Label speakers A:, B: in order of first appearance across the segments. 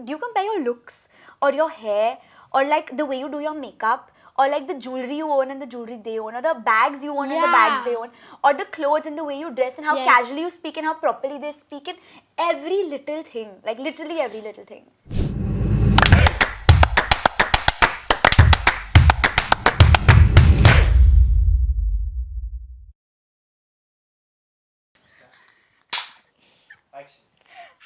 A: do you compare your looks or your hair or like the way you do your makeup or like the jewelry you own and the jewelry they own or the bags you own and the bags they own or the clothes and the way you dress and how casually you speak and how properly they speak and every little thing, like literally every little thing.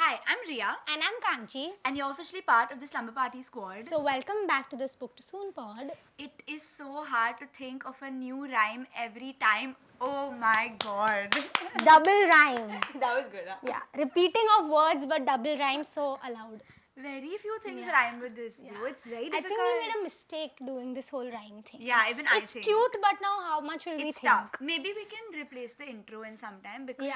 A: Hi, I'm Rhea.
B: And I'm Kanchi.
A: And you're officially part of the Slumber Party squad.
B: So welcome back to the Spoke to Soon pod.
A: It is so hard to think of a new rhyme every time. Oh my god.
B: Double rhyme.
A: That was good, huh?
B: Yeah, repeating of words but double rhyme so allowed.
A: Very few things rhyme with this view. It's very difficult.
B: I think we made a mistake doing this whole rhyme thing.
A: Yeah, even I think.
B: It's cute, but now how much will we think?
A: It's tough. Maybe we can replace the intro in some time because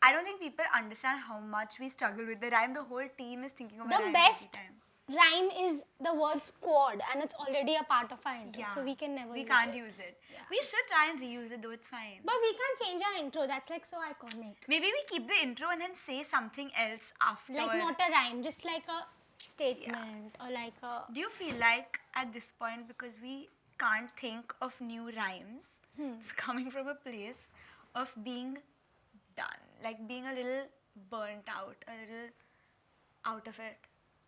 A: I don't think people understand how much we struggle with the rhyme. The whole team is thinking of a rhyme
B: The best
A: every time.
B: rhyme is the word squad and it's already a part of our intro. So we can never
A: we
B: use it.
A: We can't use it. Yeah. We should try and reuse it though, it's fine.
B: But we can't change our intro. That's like so iconic.
A: Maybe we keep the intro and then say something else after.
B: Like not a rhyme, just like a statement or like a...
A: Do you feel like at this point, because we can't think of new rhymes, it's coming from a place of being done, like being a little burnt out, a little out of it?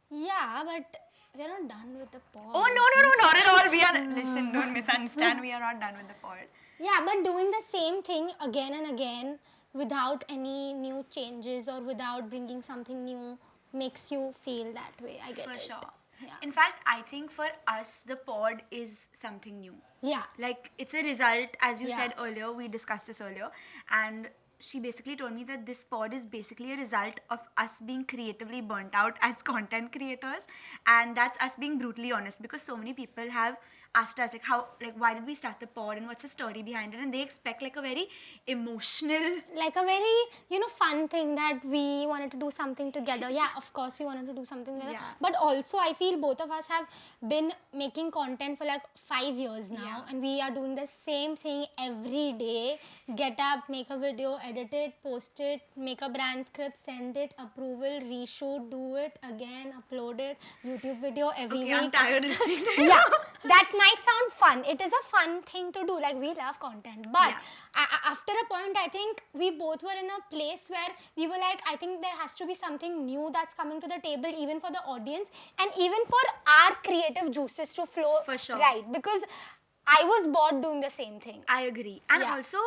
B: Yeah, but we're not done with the pod.
A: Oh, no, not at all. We are, listen, don't misunderstand, we are not done with the pod.
B: Yeah, but doing the same thing again and again without any new changes or without bringing something new makes you feel that way. I get it.
A: For sure.
B: Yeah.
A: In fact, I think for us, the pod is something new.
B: Yeah.
A: Like, it's a result, as you said earlier, we discussed this earlier, and she basically told me that this pod is basically a result of us being creatively burnt out as content creators, and that's us being brutally honest, because so many people have asked us like why did we start the pod and what's the story behind it, and they expect like a very emotional,
B: like a very fun thing that we wanted to do something together. Yeah, of course we wanted to do something together, but also I feel both of us have been making content for like 5 years now, and we are doing the same thing every day. Get up, make a video, edit it, post it, make a brand script, send it, approval, reshoot, do it again, upload it, YouTube video every week.
A: I'm tired listening to you.
B: Yeah, that might sound fun. It is a fun thing to do. Like, we love content. But after a point, I think we both were in a place where we were like, I think there has to be something new that's coming to the table, even for the audience and even for our creative juices to flow.
A: For sure.
B: Right. Because I was bored doing the same thing.
A: I agree. And also,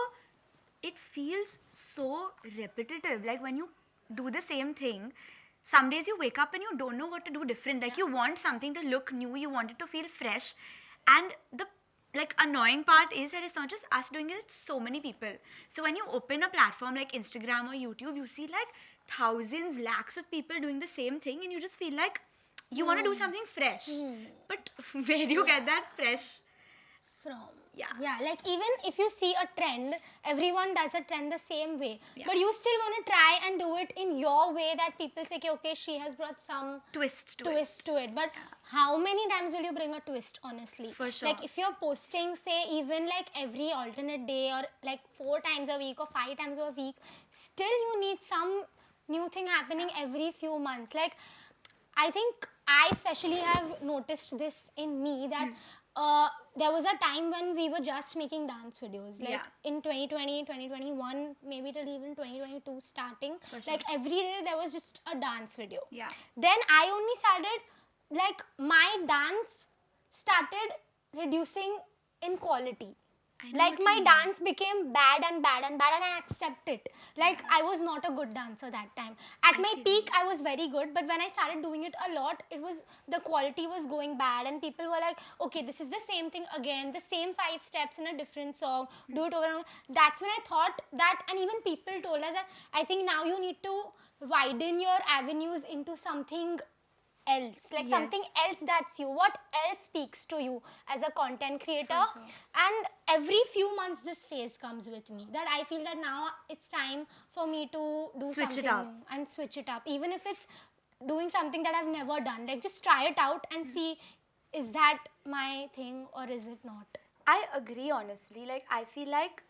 A: it feels so repetitive. Like, when you do the same thing, some days you wake up and you don't know what to do different. Like, you want something to look new, you want it to feel fresh. And the annoying part is that it's not just us doing it, it's so many people. So when you open a platform like Instagram or YouTube, you see like thousands, lakhs of people doing the same thing, and you just feel like you want to do something fresh. But where do you get that fresh
B: from?
A: Yeah,
B: like even if you see a trend, everyone does a trend the same way. But you still want to try and do it in your way that people say, okay, she has brought some
A: twist to it.
B: But how many times will you bring a twist, honestly?
A: For sure.
B: Like, if you're posting, say, even like every alternate day or like 4 times a week or 5 times a week, still you need some new thing happening every few months. Like, I think I especially have noticed this in me that there was a time when we were just making dance videos, like in 2020, 2021, maybe till even 2022 starting, like every day there was just a dance video. Then I only started, like, my dance started reducing in quality. Like, my dance became bad and I accept it. Like, I was not a good dancer that time. At my peak, I was very good, but when I started doing it a lot, the quality was going bad, and people were like, okay, this is the same thing again, the same 5 steps in a different song, do it over and over. That's when I thought that, and even people told us that, I think now you need to widen your avenues into something else, like something else that's you. What else speaks to you as a content creator? And every few months this phase comes with me, that I feel that now it's time for me to do something new and switch it up, even if it's doing something that I've never done. Like, just try it out and see, is that my thing or is it not?
A: I agree, honestly. Like, I feel like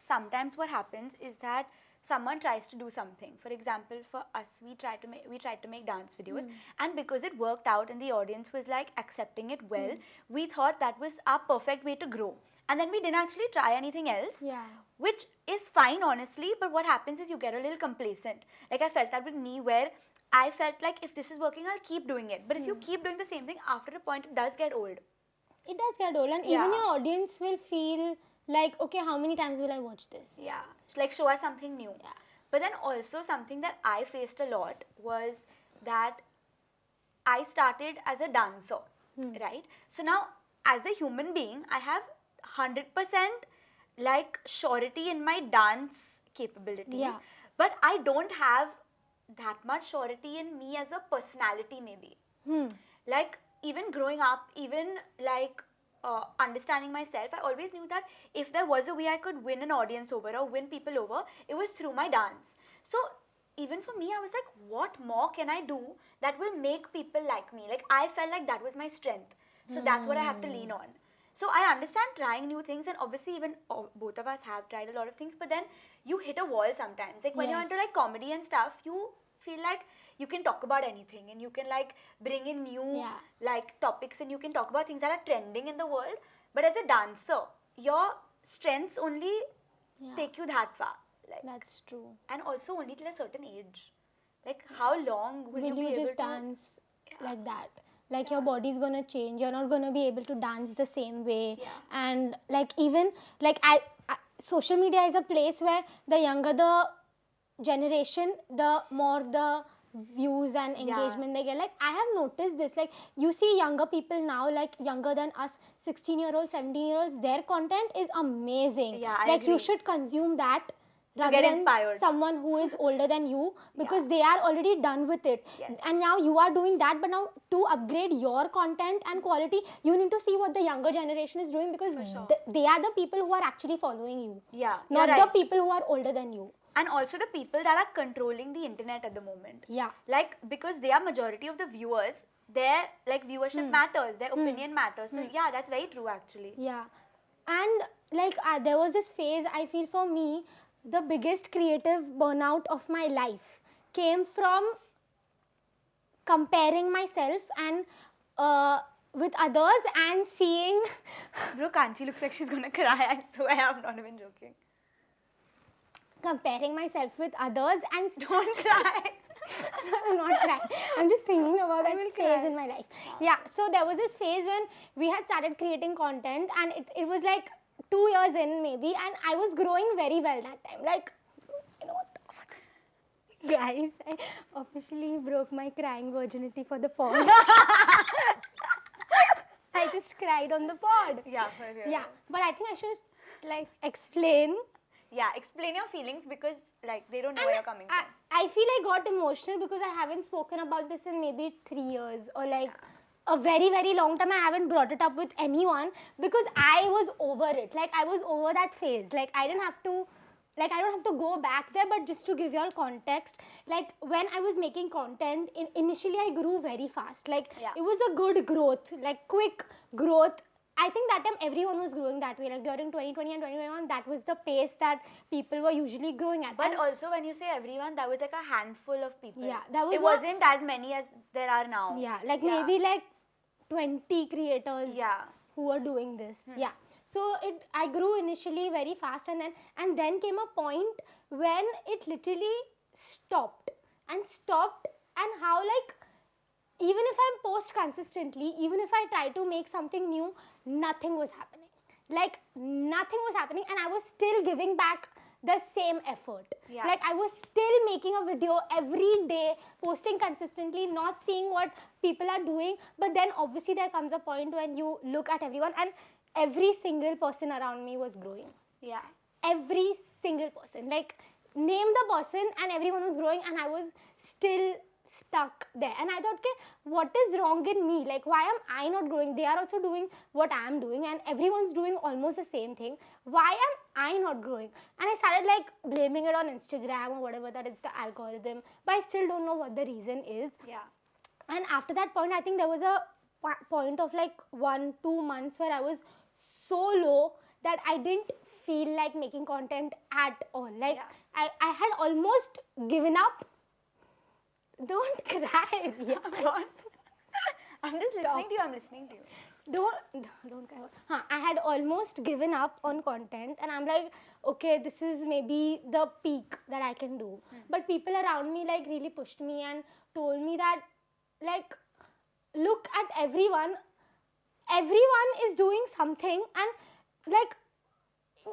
A: sometimes what happens is that someone tries to do something. For example, for us, we tried to make dance videos, and because it worked out and the audience was like accepting it well, we thought that was our perfect way to grow. And then we didn't actually try anything else, which is fine, honestly. But what happens is you get a little complacent. Like I felt that with me, where I felt like if this is working, I'll keep doing it. But if you keep doing the same thing, after a point, it does get old.
B: It does get old, and even your audience will feel like, okay, how many times will I watch this?
A: Yeah, like show us something new.
B: Yeah.
A: But then also something that I faced a lot was that I started as a dancer, right? So now, as a human being, I have 100% like surety in my dance capabilities, but I don't have that much surety in me as a personality, maybe. Like even growing up, even like understanding myself, I always knew that if there was a way I could win an audience over or win people over, it was through my dance. So even for me, I was like, what more can I do that will make people like me? Like I felt like that was my strength. So that's what I have to lean on. So I understand trying new things, and obviously even both of us have tried a lot of things, but then you hit a wall sometimes. Like when you're into like comedy and stuff, you feel like you can talk about anything and you can like bring in new like topics and you can talk about things that are trending in the world. But as a dancer, your strengths only take you that far. Like,
B: that's true.
A: And also only till a certain age. Like how long will you be able
B: just
A: to
B: dance like that? Like your body's gonna change. You're not gonna be able to dance the same way. And like even like I social media is a place where the younger the generation, the more the views and engagement they get. Like I have noticed this. Like you see younger people now, like younger than us, 16-year-olds, 17-year-olds, their content is amazing.
A: Yeah, I
B: like
A: agree.
B: You should consume that rather
A: get
B: than
A: inspired.
B: someone who is older than you, because they are already done with it. And now you are doing that, but now to upgrade your content and quality, you need to see what the younger generation is doing, because they are the people who are actually following you.
A: Yeah,
B: not
A: you're
B: the
A: right.
B: people who are older than you.
A: And also the people that are controlling the internet at the moment.
B: Yeah.
A: Like because they are majority of the viewers, their like viewership matters, their opinion matters. So yeah, that's very true actually.
B: Yeah. And like there was this phase, I feel for me, the biggest creative burnout of my life came from comparing myself and with others and seeing
A: Bro, Kanchi looks like she's gonna cry. I swear, I'm not even joking.
B: comparing myself with others and
A: Don't cry.
B: I'm not crying. I'm just thinking about that phase in my life. Yeah, so there was this phase when we had started creating content, and it was like 2 years in maybe, and I was growing very well that time. Like, you know what? Guys, I officially broke my crying virginity for the pod. I just cried on the pod.
A: Yeah, for real.
B: Yeah, but I think I should like explain.
A: Yeah, explain your feelings because like they don't know where you're coming from.
B: I feel I got emotional because I haven't spoken about this in maybe 3 years or like a very, very long time. I haven't brought it up with anyone because I was over it. Like I was over that phase. Like I don't have to go back there, but just to give you all context, like when I was making content, initially I grew very fast. Like it was a good growth, like quick growth. I think that time everyone was growing that way. Like during 2020 and 2021, that was the pace that people were usually growing at.
A: But also when you say everyone, that was like a handful of people.
B: Yeah, that was
A: it wasn't as many as there are now.
B: Yeah, like maybe like 20 creators who were doing this. Yeah. So I grew initially very fast, and then came a point when it literally stopped, and how like even if I post consistently, even if I try to make something new, nothing was happening. Like nothing was happening, and I was still giving back the same effort.
A: Yeah.
B: Like I was still making a video every day, posting consistently, not seeing what people are doing. But then obviously there comes a point when you look at everyone, and every single person around me was growing.
A: Yeah.
B: Every single person. Like name the person and everyone was growing, and I was still stuck there. And I thought, okay, what is wrong in me? Like why am I not growing? They are also doing what I am doing, and everyone's doing almost the same thing. Why am I not growing? And I started like blaming it on Instagram or whatever, that it's the algorithm, but I still don't know what the reason is.
A: Yeah.
B: And after that point, I think there was a point of like 1-2 months where I was so low that I didn't feel like making content at all. Like I had almost given up. Don't cry. Yeah.
A: I'm just listening to you. I'm listening to you.
B: Don't cry. I had almost given up on content, and I'm like, okay, this is maybe the peak that I can do. But people around me like really pushed me and told me that, like, look at everyone. Everyone is doing something, and like,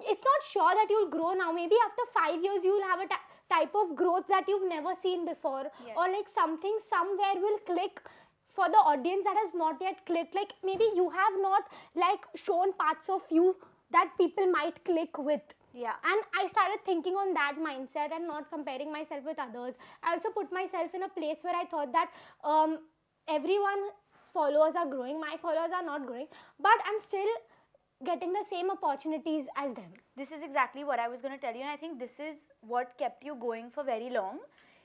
B: it's not sure that you'll grow now. Maybe after 5 years you'll have a type of growth that you've never seen before, or like something somewhere will click for the audience that has not yet clicked. Like maybe you have not like shown parts of you that people might click with. And I started thinking on that mindset and not comparing myself with others. I also put myself in a place where I thought that everyone's followers are growing, my followers are not growing, but I'm still getting the same opportunities as them.
A: This is exactly what I was going to tell you, and I think this is what kept you going for very long,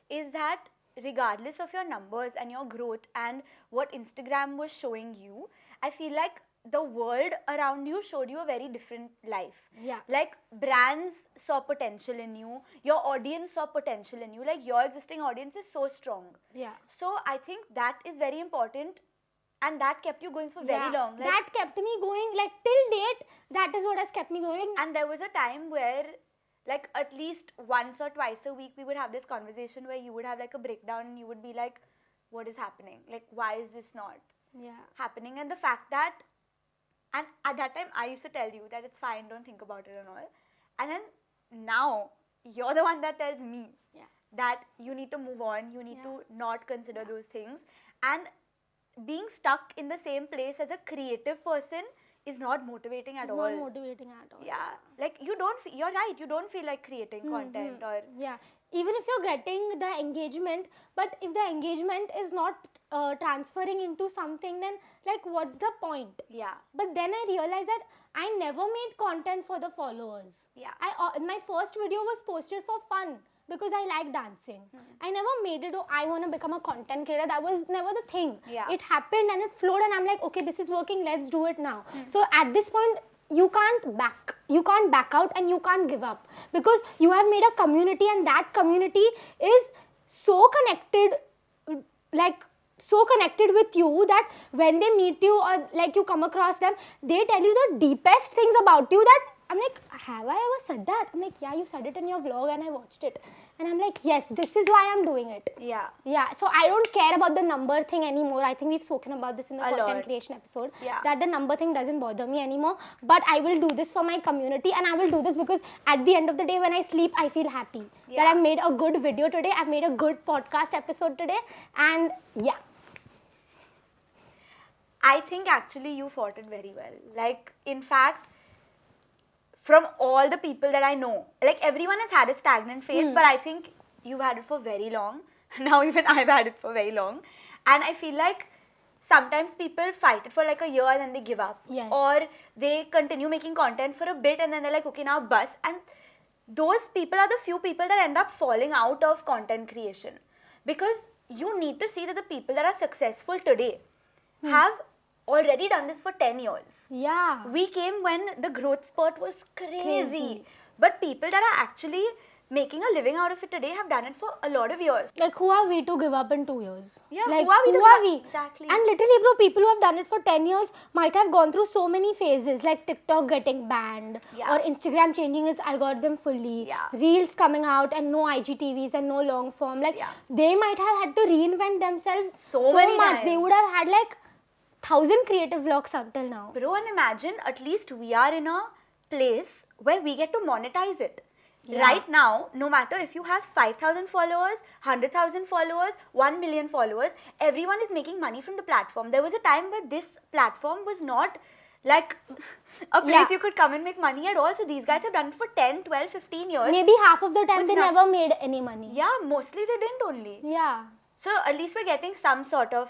A: is that regardless of your numbers and your growth and what Instagram was showing you, I feel like the world around you showed you a very different life. Like brands saw potential in you, your audience saw potential in you, like your existing audience is so strong. So I think that is very important, and that kept you going for very long. Like,
B: that kept me going, like till date, that is what has kept me going.
A: And there was a time where, like, at least once or twice a week we would have this conversation where you would have like a breakdown and you would be like, what is happening? Like, why is this not happening? And the fact that, and at that time I used to tell you that it's fine, don't think about it and all. And then now you're the one that tells me that you need to move on, you need to not consider those things. And being stuck in the same place as a creative person is not motivating at all.
B: It's not motivating at all.
A: Like you don't, you're right, you don't feel like creating content or...
B: Even if you're getting the engagement, but if the engagement is not transferring into something, then like what's the point? But then I realized that I never made content for the followers. My first video was posted for fun because I like dancing. I never made it, oh, I want to become a content creator. That was never the thing. It happened and it flowed, and I'm like, okay, this is working, let's do it now. So at this point, you can't back out, and you can't give up, because you have made a community, and that community is so connected, like so connected with you that when they meet you or like you come across them, they tell you the deepest things about you that I'm like, have I ever said that? I'm like, yeah, you said it in your vlog and I watched it. And I'm like, yes, this is why I'm doing it. So I don't care about the number thing anymore. I think we've spoken about this in the content creation episode. That the number thing doesn't bother me anymore. But I will do this for my community, and I will do this because at the end of the day, when I sleep, I feel happy. That I've made a good video today. I've made a good podcast episode today. And
A: I think actually you fought it very well. Like, in fact, from all the people that I know, like everyone has had a stagnant phase, but I think you've had it for very long. Now even I've had it for very long. And I feel like sometimes people fight it for like a year and then they give up. Or they continue making content for a bit and then they're like, okay, now bus. And those people are the few people that end up falling out of content creation. Because you need to see that the people that are successful today have already done this for 10 years. We came when the growth spurt was crazy. But people that are actually making a living out of it today have done it for a lot of years.
B: Like, who are we to give up in 2 years?
A: Like,
B: who are we?
A: Exactly.
B: And literally, bro, people who have done it for 10 years might have gone through so many phases, like TikTok getting banned, or Instagram changing its algorithm fully, Reels coming out and no IGTVs and no long form. Like, they might have had to reinvent themselves so much.
A: Times.
B: They would have had like 1,000 creative vlogs until now.
A: Bro, and imagine at least we are in a place where we get to monetize it. Right now, no matter if you have 5,000 followers, 100,000 followers, 1 million followers, everyone is making money from the platform. There was a time where this platform was not like a place you could come and make money at all. So these guys have done it for 10, 12, 15 years.
B: Maybe half of the time they never made any money.
A: Mostly they didn't only. So at least we're getting some sort of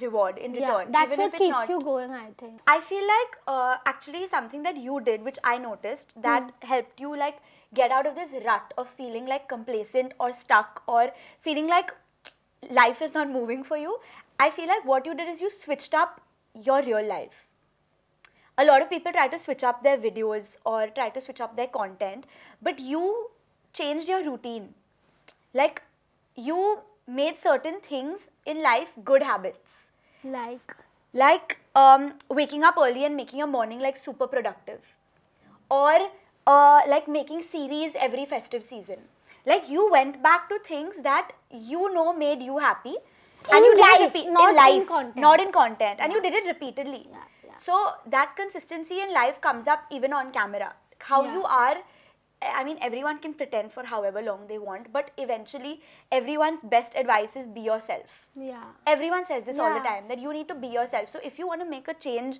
A: reward in return.
B: That's what keeps you going, I think.
A: I feel like actually something that you did, which I noticed, that helped you like get out of this rut of feeling like complacent or stuck or feeling like life is not moving for you. I feel like what you did is you switched up your real life. a lot of people try to switch up their videos or try to switch up their content, but you changed your routine. Like, you made certain things in life good habits. Like waking up early and making your morning like super productive, or like making series every festive season. Like, you went back to things that you know made you happy, and you did it not in content, and you did it repeatedly. So that consistency in life comes up even on camera. How you are, I mean, everyone can pretend for however long they want, but eventually everyone's best advice is be yourself. Everyone says this all the time, that you need to be yourself. So if you want to make a change,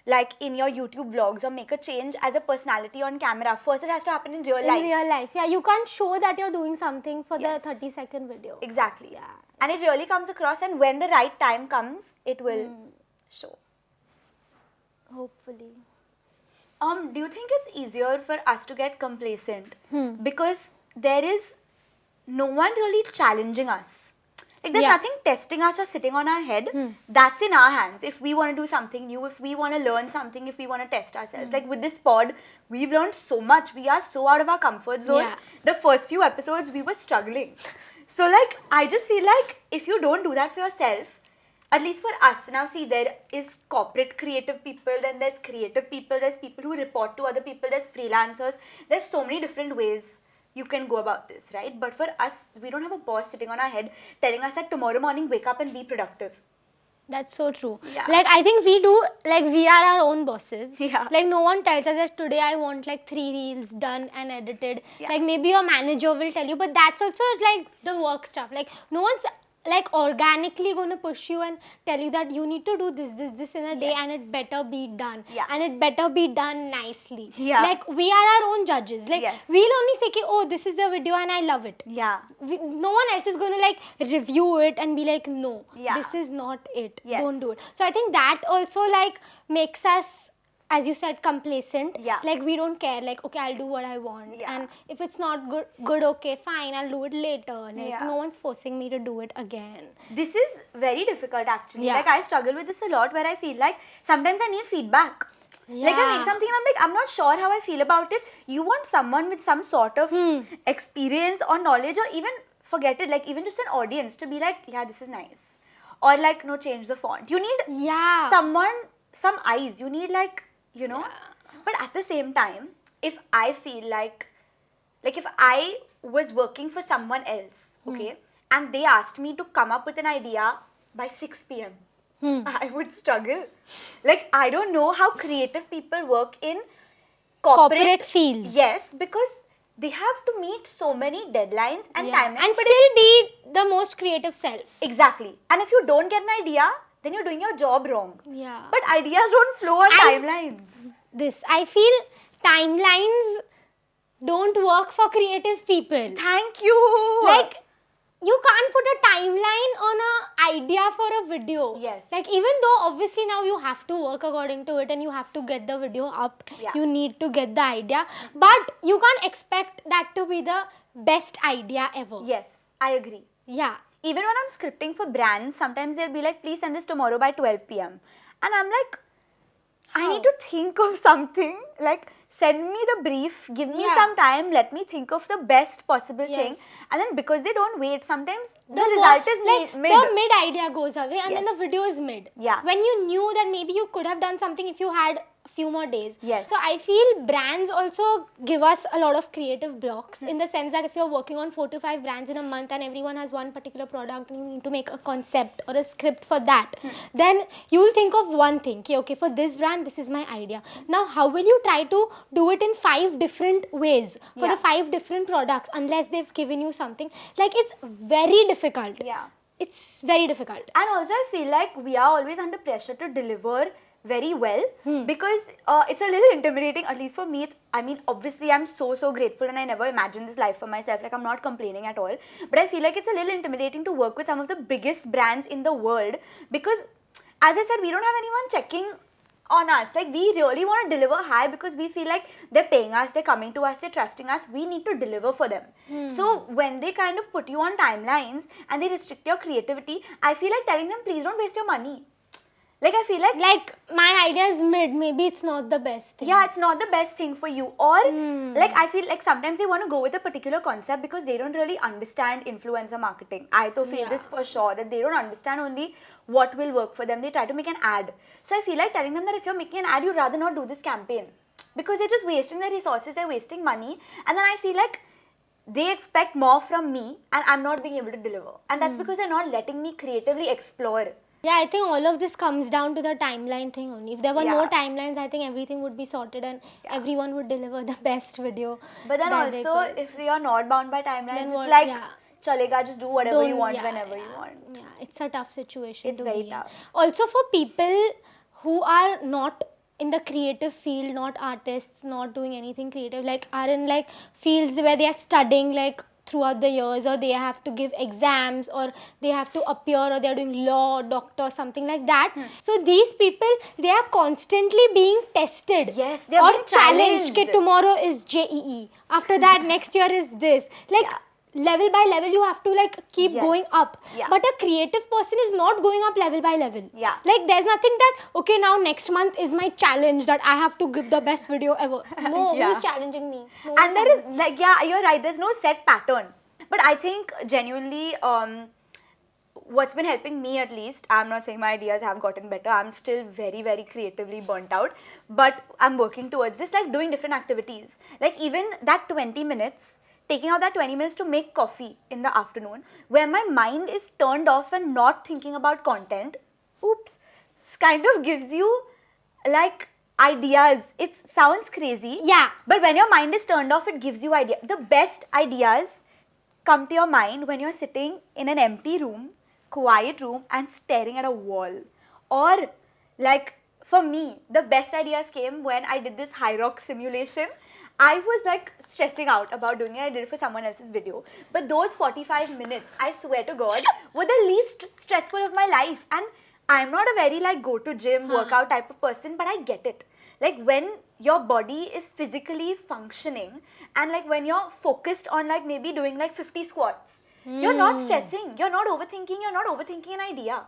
A: like in your YouTube vlogs, or make a change as a personality on camera, first it has to happen in real life.
B: You can't show that you're doing something for the 30-second video.
A: Exactly. And it really comes across, and when the right time comes, it will show.
B: Hopefully.
A: Do you think it's easier for us to get complacent because there is no one really challenging us? Like, there's nothing testing us or sitting on our head. That's in our hands. If we want to do something new, if we want to learn something, if we want to test ourselves. Like with this pod, we've learned so much. We are so out of our comfort zone. The first few episodes, we were struggling. So like, I just feel like if you don't do that for yourself, at least for us, now see, there is corporate creative people, then there's creative people, there's people who report to other people, there's freelancers, there's so many different ways you can go about this, right? But for us, we don't have a boss sitting on our head telling us that tomorrow morning wake up and be productive.
B: That's so true. Like, I think we do, like, we are our own bosses. Like, no one tells us that today I want like 3 reels done and edited. Like, maybe your manager will tell you, but that's also like the work stuff. Like, no one's like organically going to push you and tell you that you need to do this in a day, and it better be done. And it better be done nicely. Like, we are our own judges. Like, we'll only say, oh, this is a video and I love it. No one else is going to like review it and be like, no, this is not it. Don't do it. So I think that also like makes us, as you said, complacent. Like, we don't care. Like, okay, I'll do what I want. And if it's not good, okay, fine, I'll do it later. Like, no one's forcing me to do it again.
A: This is very difficult, actually. Like, I struggle with this a lot, where I feel like sometimes I need feedback. Like, I make something and I'm like, I'm not sure how I feel about it. You want someone with some sort of experience or knowledge, or even forget it, like even just an audience to be like, yeah, this is nice. Or like, no, change the font. You need someone, some eyes. You need like, you know, but at the same time, if I feel like if I was working for someone else, okay, and they asked me to come up with an idea by 6 p.m., I would struggle. Like, I don't know how creative people work in corporate
B: fields.
A: Yes, because they have to meet so many deadlines and timelines.
B: And still be the most creative self.
A: Exactly. And if you don't get an idea, then you're doing your job wrong. But ideas don't flow on timelines.
B: I feel timelines don't work for creative people.
A: Thank you.
B: Like, you can't put a timeline on an idea for a video. Like, even though obviously now you have to work according to it and you have to get the video up, you need to get the idea. But you can't expect that to be the best idea ever.
A: Yes, I agree. Even when I'm scripting for brands, sometimes they'll be like, please send this tomorrow by 12 p.m. And I'm like, I need to think of something. Like, send me the brief, give me some time, let me think of the best possible thing. And then because they don't wait, sometimes the result is like mid.
B: The mid idea goes away and then the video is mid. When you knew that maybe you could have done something if you had a few more days. So I feel brands also give us a lot of creative blocks in the sense that if you're working on 4 to 5 brands in a month and everyone has one particular product and you need to make a concept or a script for that, then you will think of one thing. Okay, for this brand, this is my idea. Now, how will you try to do it in 5 different ways for the 5 different products unless they've given you something? Like, it's very difficult. It's very difficult.
A: And also, I feel like we are always under pressure to deliver very well because it's a little intimidating, at least for me. I mean, obviously I'm so grateful and I never imagined this life for myself. Like, I'm not complaining at all, but I feel like it's a little intimidating to work with some of the biggest brands in the world because, as I said, we don't have anyone checking on us. Like, we really want to deliver high because we feel like they're paying us, they're coming to us, they're trusting us, we need to deliver for them. So when they kind of put you on timelines and they restrict your creativity, I feel like telling them, please don't waste your money. Like I feel
B: like my idea is mid, maybe it's not the best thing.
A: yeah, it's not the best thing for you. Or like I feel like sometimes they want to go with a particular concept because they don't really understand influencer marketing. I to feel this for sure, that they don't understand only what will work for them. They try to make an ad. So I feel like telling them that if you're making an ad, you'd rather not do this campaign, because they're just wasting their resources, they're wasting money, and then I feel like they expect more from me and I'm not being able to deliver. And that's because they're not letting me creatively explore.
B: Yeah, I think all of this comes down to the timeline thing only. If there were no timelines, I think everything would be sorted and everyone would deliver the best video.
A: But then
B: that they
A: also,
B: could.
A: if we are not bound by timelines,
B: Then
A: it's
B: what-
A: like,
B: yeah.
A: chalega, just do whatever you want,
B: Yeah,
A: whenever
B: yeah,
A: you want.
B: Yeah, it's a tough situation
A: It's
B: to
A: very
B: be
A: tough.
B: in. Also for people who are not in the creative field, not artists, not doing anything creative, like are in like fields where they are studying like throughout the years, or they have to give exams, or they have to appear, or they are doing law, doctor, something like that. So these people, they are constantly being tested.
A: Yes, they are
B: or
A: being
B: challenged.
A: challenged.
B: Tomorrow is JEE. After that, next year is this. Like level by level, you have to like keep going up.
A: Yeah.
B: But a creative person is not going up level by level.
A: Yeah.
B: Like there's nothing that, okay, now next month is my challenge that I have to give the best video ever. No,
A: Yeah.
B: who's challenging me? No
A: And
B: one's
A: there
B: challenging
A: is like, yeah, you're right, there's no set pattern. But I think genuinely, what's been helping me at least, I'm not saying my ideas have gotten better, I'm still very, very creatively burnt out, but I'm working towards this, like doing different activities. Like even that 20 minutes, taking out that 20 minutes to make coffee in the afternoon, where my mind is turned off and not thinking about content, kind of gives you like ideas. It sounds crazy.
B: Yeah.
A: But when your mind is turned off, it gives you ideas. The best ideas come to your mind when you're sitting in an empty room, quiet room, and staring at a wall. Or like for me, the best ideas came when I did this high rock simulation. I was like stressing out about doing it. I did it for someone else's video. But those 45 minutes, I swear to God, were the least stressful of my life. And I'm not a very like go to gym, workout type of person, but I get it. Like when your body is physically functioning and like when you're focused on like maybe doing like 50 squats, you're not stressing, you're not overthinking an idea.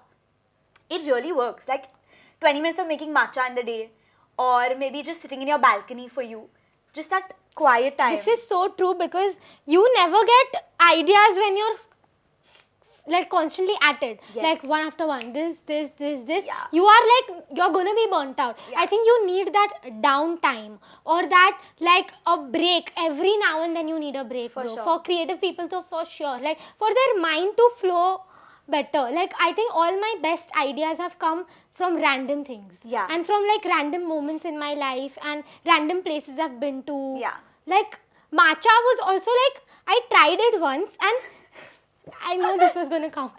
A: It really works. Like 20 minutes of making matcha in the day, or maybe just sitting in your balcony for you. Just that quiet time.
B: This is so true, because you never get ideas when you're like constantly at it.
A: Yes.
B: Like one after one, this.
A: Yeah.
B: You are like, you're gonna be burnt out.
A: Yeah.
B: I think you need that downtime, or that like a break. Every now and then you need a break,
A: For
B: bro.
A: sure.
B: For creative people, so for sure. Like for their mind to flow better. Like I think all my best ideas have come from random things.
A: Yeah.
B: And from like random moments in my life and random places I've been to.
A: Yeah.
B: Like matcha was also like, I tried it once and I know this was gonna come.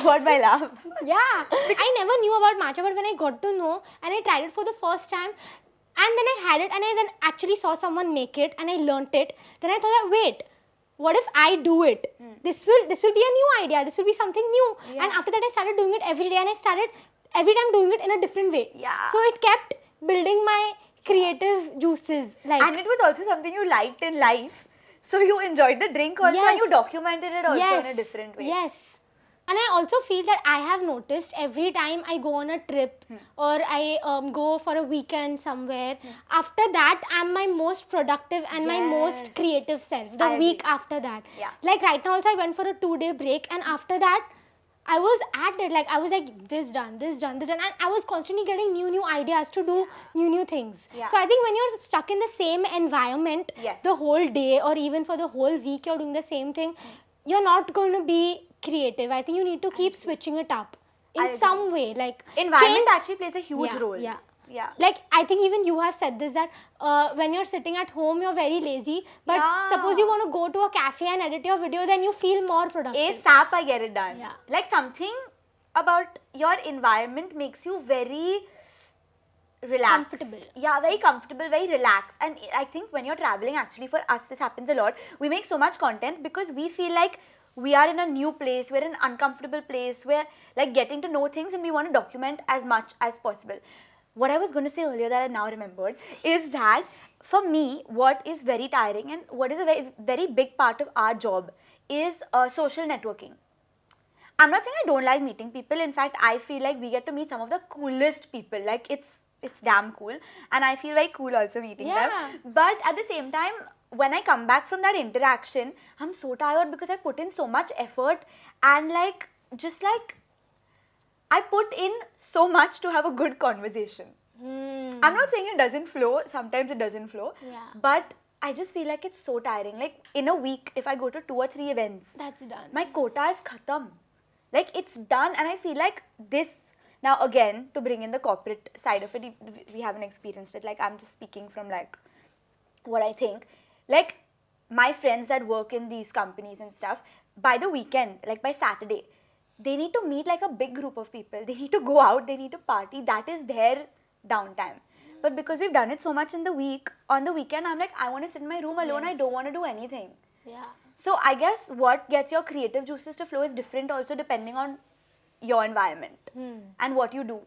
A: What my laugh?
B: Yeah. I never knew about matcha, but when I got to know and I tried it for the first time, and then I had it and I then actually saw someone make it and I learnt it, then I thought, wait, what if I do it? This will be a new idea. This will be something new.
A: Yeah.
B: And after that I started doing it every day, and I started every time doing it in a different way.
A: Yeah.
B: So it kept building my creative juices. Like,
A: And it was also something you liked in life. So you enjoyed the drink also, and you
B: Yes.
A: documented it also in a different way.
B: Yes. And I also feel that I have noticed every time I go on a trip or I go for a weekend somewhere, after that I'm my most productive and my most
A: Yes.
B: creative self. The
A: I
B: week
A: agree.
B: after that.
A: Yeah.
B: Like right now also I went for a 2-day break, and after that I was at it. Like I was like, this done. And I was constantly getting new ideas to do new things.
A: Yeah.
B: So I think when you're stuck in the same environment
A: Yes.
B: the whole day, or even for the whole week you're doing the same thing, you're not going to be creative. I think you need to keep switching it up
A: I
B: in
A: agree.
B: some way. Like
A: Environment
B: change-
A: actually plays a huge
B: Yeah,
A: role.
B: yeah.
A: Yeah.
B: Like I think even you have said this, that when you're sitting at home you're very lazy, but
A: Yeah.
B: suppose you want to go to a cafe and edit your video, then you feel more productive.
A: ASAP I get it done.
B: Yeah.
A: Like something about your environment makes you very relaxed.
B: Comfortable.
A: Yeah, very comfortable, very relaxed. And I think when you're traveling, actually for us this happens a lot. We make so much content because we feel like we are in a new place, we're in an uncomfortable place, we're like getting to know things, and we want to document as much as possible. What I was going to say earlier that I now remembered is that for me, what is very tiring and what is a very, very big part of our job is social networking. I'm not saying I don't like meeting people. In fact, I feel like we get to meet some of the coolest people. Like it's damn cool, and I feel very cool also meeting them. But at the same time, when I come back from that interaction, I'm so tired because I put in so much effort and like just like I put in so much to have a good conversation. I'm not saying it doesn't flow. Sometimes it doesn't flow.
B: Yeah.
A: But I just feel like it's so tiring. Like in a week, if I go to 2 or 3 events,
B: That's done.
A: my quota is khatam. Like it's done, and I feel like this. Now again, to bring in the corporate side of it, we haven't experienced it. Like I'm just speaking from like what I think. Like my friends that work in these companies and stuff, by the weekend, like by Saturday, they need to meet like a big group of people. They need to go out, they need to party. That is their downtime. But because we've done it so much in the week, on the weekend, I'm like, I want to sit in my room alone. I don't want to do anything.
B: Yeah.
A: So I guess what gets your creative juices to flow is different also depending on your environment and what you do.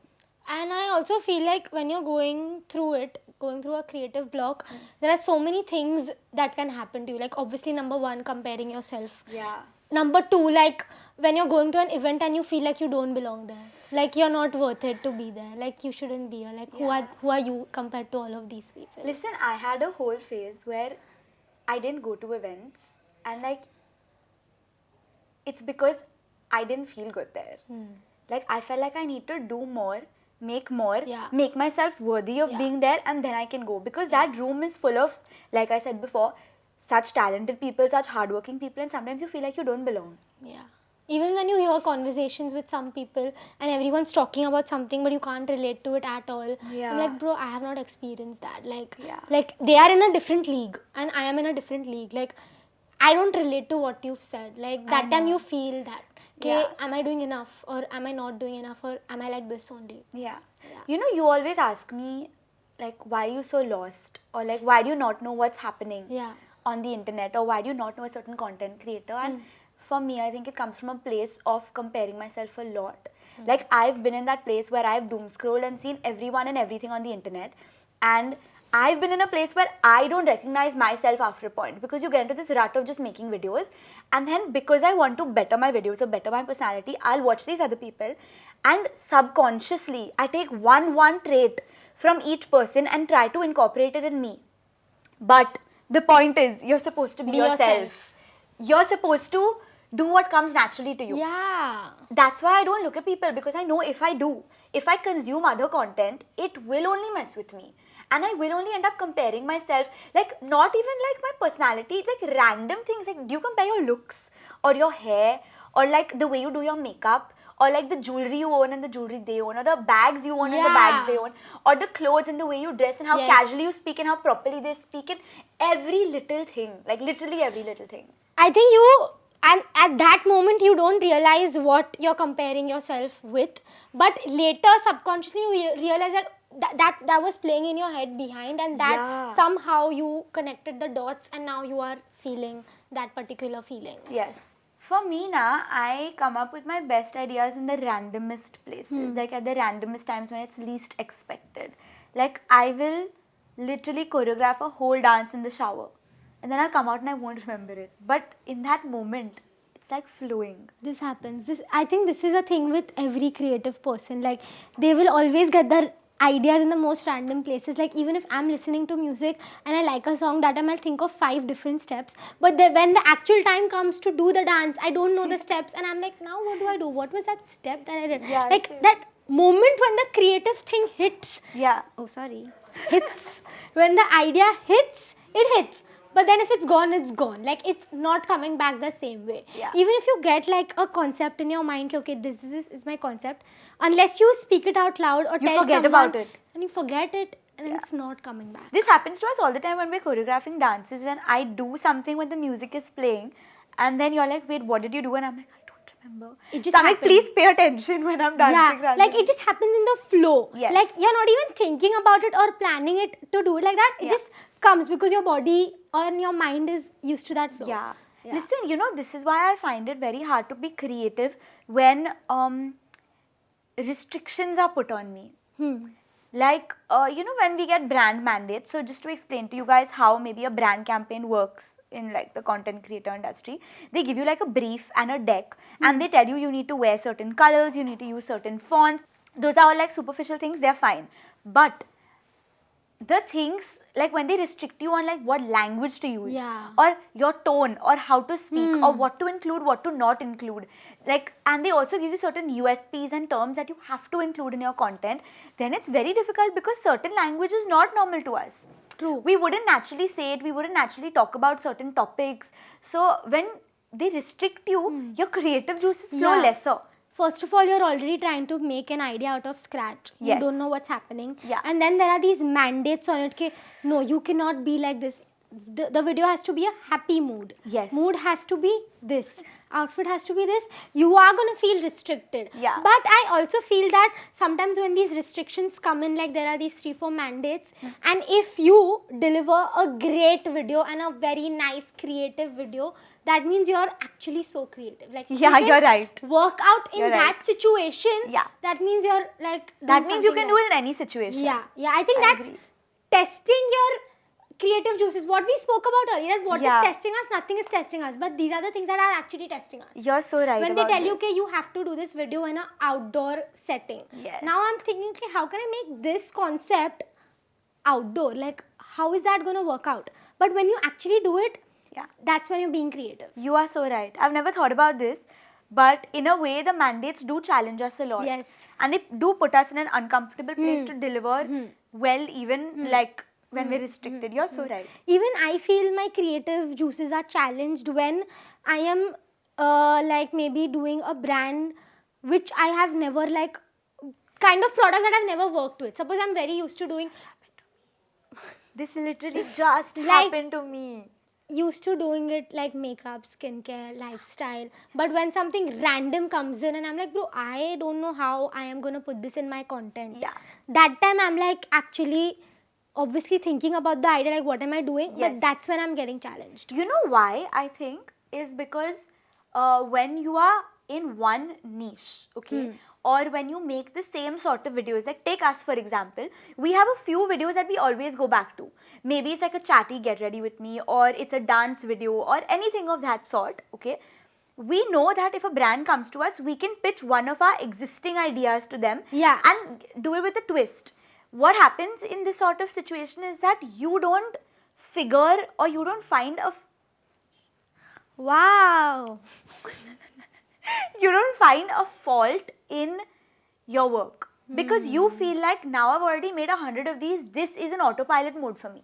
B: And I also feel like when you're going through a creative block, there are so many things that can happen to you. Like obviously, number one, comparing yourself.
A: Yeah.
B: Number two, like when you're going to an event and you feel like you don't belong there. Like you're not worth it to be there. Like you shouldn't be here. Like who are you compared to all of these people?
A: Listen, I had a whole phase where I didn't go to events and like it's because I didn't feel good there. Like I felt like I need to do more, make more, make myself worthy of being there, and then I can go. Because that room is full of, like I said before, such talented people, such hardworking people, and sometimes you feel like you don't belong.
B: Yeah. Even when you hear conversations with some people and everyone's talking about something but you can't relate to it at all.
A: Yeah.
B: I'm like, bro, I have not experienced that. Like they are in a different league and I am in a different league. Like I don't relate to what you've said. Like that time you feel that. Okay, am I doing enough or am I not doing enough or am I like this only?
A: Yeah. You know, you always ask me like, why are you so lost? Or like, why do you not know what's happening on the internet? Or why do you not know a certain content creator? And for me, I think it comes from a place of comparing myself a lot. Like I've been in that place where I've doom scrolled and seen everyone and everything on the internet. And I've been in a place where I don't recognize myself after a point because you get into this rut of just making videos. And then because I want to better my videos or better my personality, I'll watch these other people. And subconsciously, I take one trait from each person and try to incorporate it in me. But the point is, you're supposed to be yourself. You're supposed to do what comes naturally to you.
B: Yeah.
A: That's why I don't look at people because I know if I consume other content, it will only mess with me. And I will only end up comparing myself, like not even like my personality, like random things. Like do you compare your looks or your hair or like the way you do your makeup or like the jewelry you own and the jewelry they own or the bags you own and the bags they own or the clothes and the way you dress and how casually you speak and how properly they speak and every little thing, like literally every little thing.
B: I think you, and at that moment you don't realize what you're comparing yourself with, but later subconsciously you realize that was playing in your head behind and that somehow you connected the dots and now you are feeling that particular feeling.
A: Yes. For me now, I come up with my best ideas in the randomest places, like at the randomest times when it's least expected. Like I will literally choreograph a whole dance in the shower and then I'll come out and I won't remember it. But in that moment, it's like flowing.
B: This happens. I think this is a thing with every creative person. Like they will always get the ideas in the most random places. Like even if I'm listening to music and I like a song, that time I'll think of 5 different steps. But when the actual time comes to do the dance, I don't know the steps and I'm like, now what do I do? What was that step that I did?
A: Yeah,
B: like that moment when the creative thing hits.
A: Yeah.
B: Oh, sorry. Hits. When the idea hits, it hits. But then if it's gone, it's gone. Like it's not coming back the same way.
A: Yeah.
B: Even if you get like a concept in your mind, okay, this is my concept. Unless you speak it out loud or
A: you
B: tell
A: forget
B: someone,
A: about it.
B: And you forget it and then it's not coming back.
A: This happens to us all the time when we're choreographing dances and I do something when the music is playing and then you're like, wait, what did you do? And I'm like, I don't remember.
B: It just
A: so I'm like, please pay attention when I'm dancing.
B: Yeah, like it just happens in the flow.
A: Yes.
B: Like you're not even thinking about it or planning it to do it like that. It just comes because your body or your mind is used to that flow.
A: Yeah. Listen, you know, this is why I find it very hard to be creative when restrictions are put on me. Like, when we get brand mandates, so just to explain to you guys how maybe a brand campaign works in like the content creator industry, they give you like a brief and a deck, and they tell you need to wear certain colors, you need to use certain fonts. Those are all like superficial things, they're fine. But the things, like when they restrict you on like what language to use, or your tone, or how to speak, or what to include, what to not include, like, and they also give you certain USPs and terms that you have to include in your content, then it's very difficult because certain language is not normal to us.
B: True.
A: We wouldn't naturally say it, we wouldn't naturally talk about certain topics. So when they restrict you, your creative juices flow lesser.
B: First of all, you're already trying to make an idea out of scratch. You
A: Yes.
B: don't know what's happening.
A: Yeah.
B: And then there are these mandates on it. Ke, no, you cannot be like this. The video has to be a happy mood.
A: Yes.
B: Mood has to be this. Outfit has to be this. You are going to feel restricted.
A: Yeah.
B: But I also feel that sometimes when these restrictions come in, like there are these 3-4 mandates, and if you deliver a great video and a very nice creative video, that means you're actually so creative. Like,
A: Yeah,
B: you can
A: you're right.
B: work out in
A: You're
B: that
A: right.
B: situation.
A: Yeah.
B: That means you're like.
A: That means you can do it in any situation.
B: Yeah. I think
A: I
B: that's
A: agree.
B: testing your creative juices. What we spoke about earlier, what is
A: Yeah.
B: testing us? Nothing is testing us. But these are the things that are actually testing us.
A: You're so right.
B: When they
A: about
B: tell you,
A: this.
B: okay, you have to do this video in an outdoor setting.
A: Yes.
B: Now I'm thinking, okay, how can I make this concept outdoor? Like, how is that going to work out? But when you actually do it, that's when you're being creative.
A: You are so right. I've never thought about this, but in a way, the mandates do challenge us a lot.
B: Yes.
A: And they do put us in an uncomfortable place to deliver well, even like when we're restricted. You're so right.
B: Even I feel my creative juices are challenged when I am like maybe doing a brand which I have never like, kind of product that I've never worked with. Suppose I'm very used to doing
A: This literally just happened to me.
B: Used to doing it like makeup, skincare, lifestyle. But when something random comes in and I'm like, bro, I don't know how I am going to put this in my content.
A: Yeah.
B: That time I'm like actually obviously thinking about the idea, like what am I doing?
A: Yes.
B: But that's when I'm getting challenged.
A: You know why, I think, is because when you are in one niche, okay, or when you make the same sort of videos, like take us for example, we have a few videos that we always go back to. Maybe it's like a chatty get ready with me, or it's a dance video, or anything of that sort, okay. We know that if a brand comes to us, we can pitch one of our existing ideas to them and do it with a twist. What happens in this sort of situation is that you don't figure or you don't find a
B: Wow.
A: you don't find a fault in your work because you feel like now I've already made 100 of these, this is an autopilot mode for me.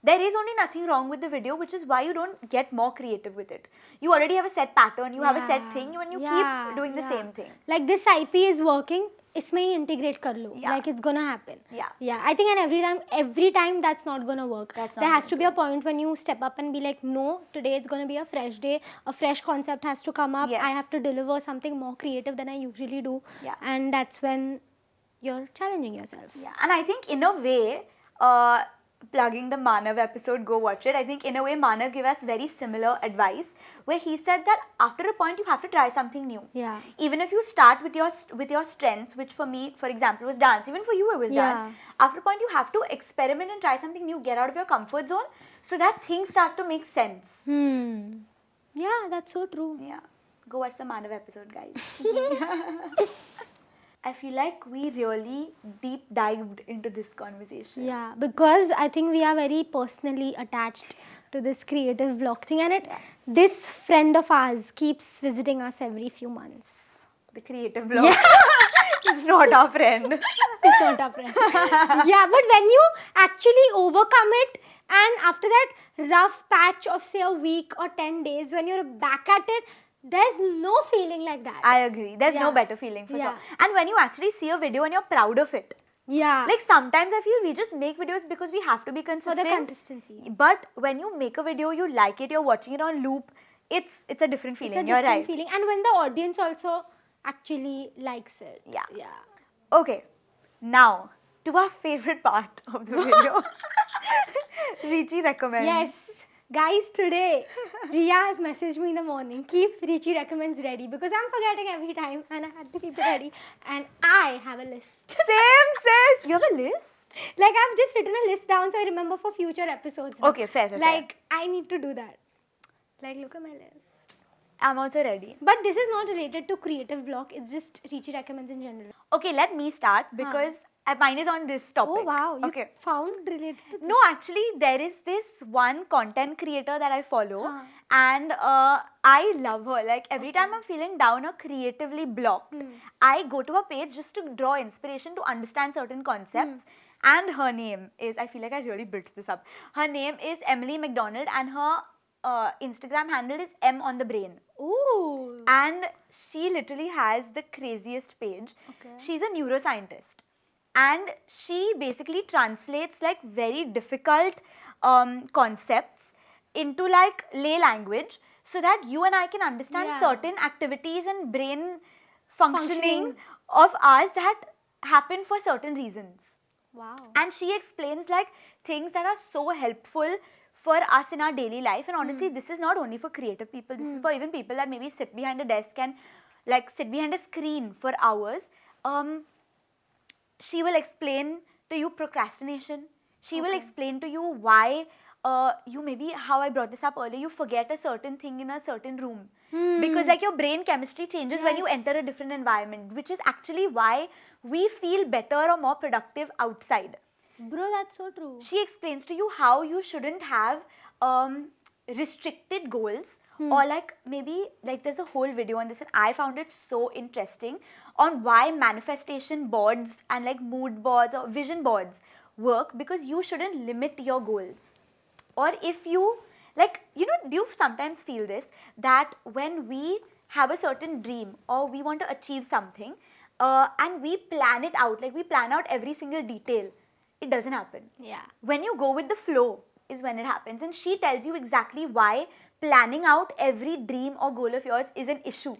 A: There is only nothing wrong with the video, which is why you don't get more creative with it. You already have a set pattern, you have a set thing, and you keep doing the same thing.
B: Like this IP is working, isme integrate kar lo.
A: Yeah.
B: Like it's gonna happen.
A: Yeah.
B: I think and every time that's not gonna work.
A: That's
B: there
A: not
B: has to be a point when you step up and be like, no, today it's gonna be a fresh day. A fresh concept has to come up.
A: Yes.
B: I have to deliver something more creative than I usually do.
A: Yeah.
B: And that's when you're challenging yourself.
A: Yeah, and I think in a way, plugging the Manav episode, go watch it. I think in a way Manav gave us very similar advice where he said that after a point you have to try something new.
B: Yeah.
A: Even if you start with your strengths, which for me, for example, was dance. Even for you it was dance. After a point you have to experiment and try something new, get out of your comfort zone so that things start to make sense.
B: Yeah, that's so true.
A: Yeah. Go watch the Manav episode, guys. I feel like we really deep dived into this conversation.
B: Yeah, because I think we are very personally attached to this creative vlog thing, and this friend of ours keeps visiting us every few months.
A: The creative blog. It's not our friend.
B: It's not our friend. Yeah, but when you actually overcome it, and after that rough patch of say a week or 10 days, when you're back at it, there's no feeling like that.
A: I agree. There's no better feeling for sure. And when you actually see a video and you're proud of it.
B: Yeah.
A: Like sometimes I feel we just make videos because we have to be consistent.
B: For the consistency.
A: But when you make a video, you like it, you're watching it on loop, it's a different feeling.
B: It's a
A: You're
B: different
A: right.
B: feeling. And when the audience also actually likes it.
A: Yeah.
B: Yeah.
A: Okay. Now, to our favorite part of the video. RheChi Recommends.
B: Yes. Guys, today Rhea has messaged me in the morning, keep RheChi Recommends ready because I'm forgetting every time and I had to keep it ready. And I have a list.
A: Same, sis. You have a list?
B: Like I've just written a list down so I remember for future episodes.
A: Okay, fair.
B: Like I need to do that. Like look at my list.
A: I'm also ready.
B: But this is not related to creative block. It's just RheChi Recommends in general.
A: Okay, let me start because mine is on this topic.
B: Oh wow, you
A: okay.
B: found related to
A: No, actually, there is this one content creator that I follow, and I love her. Like every time I'm feeling down or creatively blocked, I go to her page just to draw inspiration to understand certain concepts. And her name is, I feel like I really built this up. Her name is Emily McDonald, and her Instagram handle is M on the Brain.
B: Ooh.
A: And she literally has the craziest page.
B: Okay.
A: She's a neuroscientist. And she basically translates like very difficult concepts into like lay language so that you and I can understand certain activities and brain functioning of ours that happen for certain reasons.
B: Wow.
A: And she explains like things that are so helpful for us in our daily life. And honestly, this is not only for creative people. This is for even people that maybe sit behind a desk and like sit behind a screen for hours. She will explain to you procrastination. She will explain to you why you maybe, how I brought this up earlier, you forget a certain thing in a certain room. Because like your brain chemistry changes when you enter a different environment, which is actually why we feel better or more productive outside.
B: Bro, that's so true.
A: She explains to you how you shouldn't have restricted goals or like maybe like there's a whole video on this and I found it so interesting on why manifestation boards and like mood boards or vision boards work, because you shouldn't limit your goals. Or if you like, you know, do you sometimes feel this, that when we have a certain dream or we want to achieve something and we plan it out, like we plan out every single detail, it doesn't happen.
B: Yeah.
A: When you go with the flow is when it happens. And she tells you exactly why planning out every dream or goal of yours is an issue.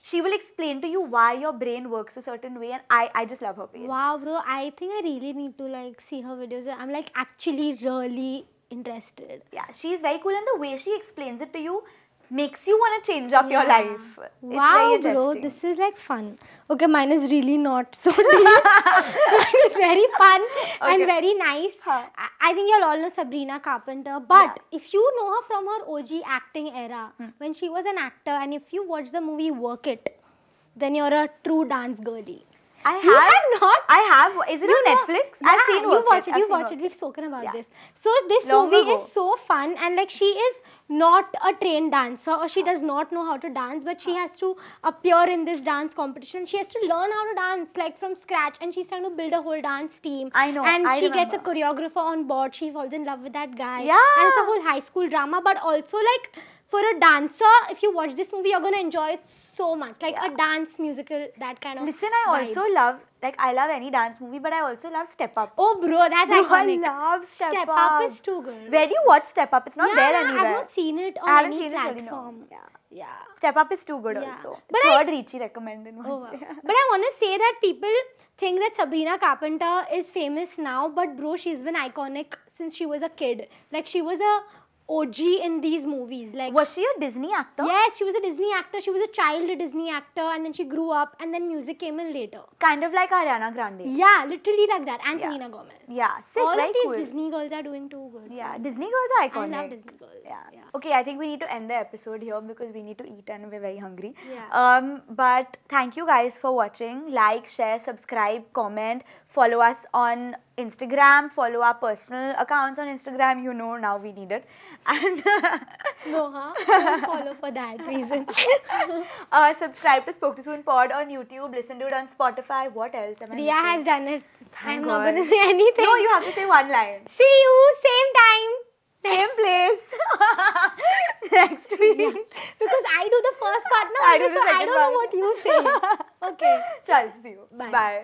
A: She will explain to you why your brain works a certain way, and I just love her page.
B: Wow, bro, I think I really need to like see her videos. I'm like actually really interested.
A: Yeah, she's very cool, and the way she explains it to you makes you want to change up your life. It's
B: Wow,
A: very
B: bro,
A: interesting.
B: this is like fun. Okay, mine is really not so deep. Mine is very fun and very nice. I think you'll all know Sabrina Carpenter, but if you know her from her OG acting era, when she was an actor, and if you watch the movie Work It, then you're a true dance girly.
A: I
B: You have not?
A: I have. Is it on Netflix?
B: Yeah,
A: I've seen
B: you
A: Work
B: watch
A: It.
B: it.
A: I've
B: You
A: seen
B: watch
A: Work
B: it. We've spoken about this.
A: Yeah.
B: So this
A: Long
B: movie
A: ago.
B: is so fun, and like she is not a trained dancer, or she does not know how to dance, but she has to appear in this dance competition. She has to learn how to dance like from scratch, and she's trying to build a whole dance team.
A: I know,
B: And
A: I
B: she gets a
A: remember.
B: choreographer on board. She falls in love with that guy.
A: Yeah.
B: And it's a whole high school drama, but also like for a dancer, if you watch this movie, you're gonna enjoy it so much. Like a dance musical, that kind of.
A: Listen, I
B: vibe.
A: also love, like I love any dance movie, but I also love Step Up.
B: Oh, bro, that's iconic.
A: I love Step
B: Step
A: Up.
B: Up is too good.
A: Where do you watch Step Up? It's not there anywhere.
B: I've not seen it on
A: I haven't
B: any
A: seen it really,
B: platform.
A: no.
B: Yeah.
A: Step Up is too good
B: Yeah.
A: also.
B: But
A: Third RheChi recommend in one.
B: Oh, wow. But I want to say that people think that Sabrina Carpenter is famous now, but bro, she's been iconic since she was a kid. Like she was a OG in these movies. Like
A: Was she a Disney actor?
B: yes, she was a Disney actor. She was a child Disney actor, and then she grew up, and then music came in later.
A: Kind of like Ariana Grande.
B: Yeah, literally like that. And Selena Gomez.
A: Yeah, sick,
B: All
A: very
B: of these
A: cool.
B: Disney girls are doing too good.
A: Yeah, Disney girls are
B: I
A: iconic.
B: love Disney girls.
A: Yeah. Okay, I think we need to end the episode here because we need to eat and we're very hungry.
B: Yeah.
A: But thank you guys for watching. Like, share, subscribe, comment, follow us on Instagram, follow our personal accounts on Instagram. You know, now we need it. And
B: No, huh? Don't follow for that reason.
A: subscribe to Spoke to Soon Pod on YouTube. Listen to it on Spotify. What else am I
B: Rhea has
A: missing?
B: done it.
A: Thank
B: I'm not
A: God.
B: going to say anything.
A: No, you have to say one line.
B: See you same time.
A: Same place. Next week.
B: Yeah. Because I do the first part now,
A: I do the
B: so I
A: second
B: don't know
A: part.
B: what you say. Okay.
A: Chal, see you.
B: Bye.
A: Bye.